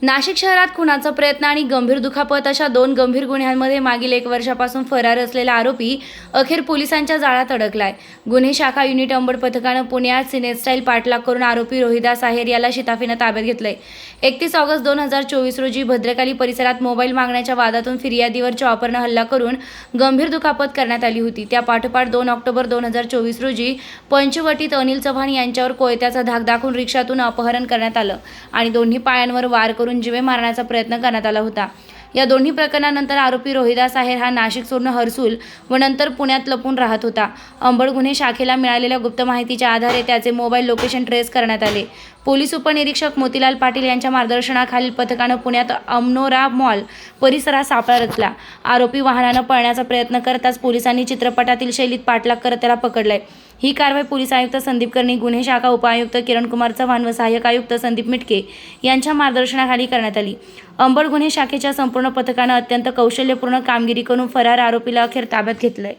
नाशिक शहरात खुनाचा प्रयत्न आणि गंभीर दुखापत अशा दोन गंभीर गुन्ह्यांमध्ये मागील 1 वर्षापासून फरार असलेला आरोपी अखेर पोलिसांच्या जाळ्यात अडकलाय। गुन्हे शाखा युनिट अंबड पथकानं पुण्यात सिनेस्टाईल पाठलाग करून आरोपी रोहिदास आहेर याला शिताफीनं ताब्यात घेतलंय। 31 ऑगस्ट 2024 रोजी भद्रकाली परिसरात मोबाईल मागण्याच्या वादातून फिर्यादीवर चॉपरनं हल्ला करून गंभीर दुखापत करण्यात आली होती। त्या पाठोपाठ 2 ऑक्टोबर 2024 रोजी पंचवटीत अनिल चव्हाण यांच्यावर कोयत्याचा धाक दाखवून रिक्षातून अपहरण करण्यात आलं आणि दोन्ही पायांवर वार करून जीवे मारण्याचा प्रयत्न करण्यात आला होता। या दोन्ही प्रकरणानंतर आरोपी रोहिदास आहेर हा नाशिक सोडून हर्सुल व नंतर पुण्यात लपून राहत होता। अंबड गुन्हे शाखेला मिळालेल्या गुप्त माहितीच्या आधारे त्याचे मोबाईल लोकेशन ट्रेस करण्यात आले। पोलीस उपनिरीक्षक मोतीलाल पाटील यांच्या मार्गदर्शनाखालील पथकानं पुण्यात अमनोरा मॉल परिसरात सापळा रचला। आरोपी वाहनानं पळण्याचा प्रयत्न करताच पोलिसांनी चित्रपटातील शैलीत पाठलाग करत त्याला पकडलंय। ही कारवाई पोलीस आयुक्त संदीप कर्णी, गुन्हे शाखा उपआयुक्त किरणकुमार चव्हाण व सहाय्यक आयुक्त संदीप मिटके यांच्या मार्गदर्शनाखाली करण्यात आली। अंबड गुन्हे शाखेच्या संपूर्ण पथकानं अत्यंत कौशल्यपूर्ण कामगिरी करून फरार आरोपीला अखेर ताब्यात घेतलंय।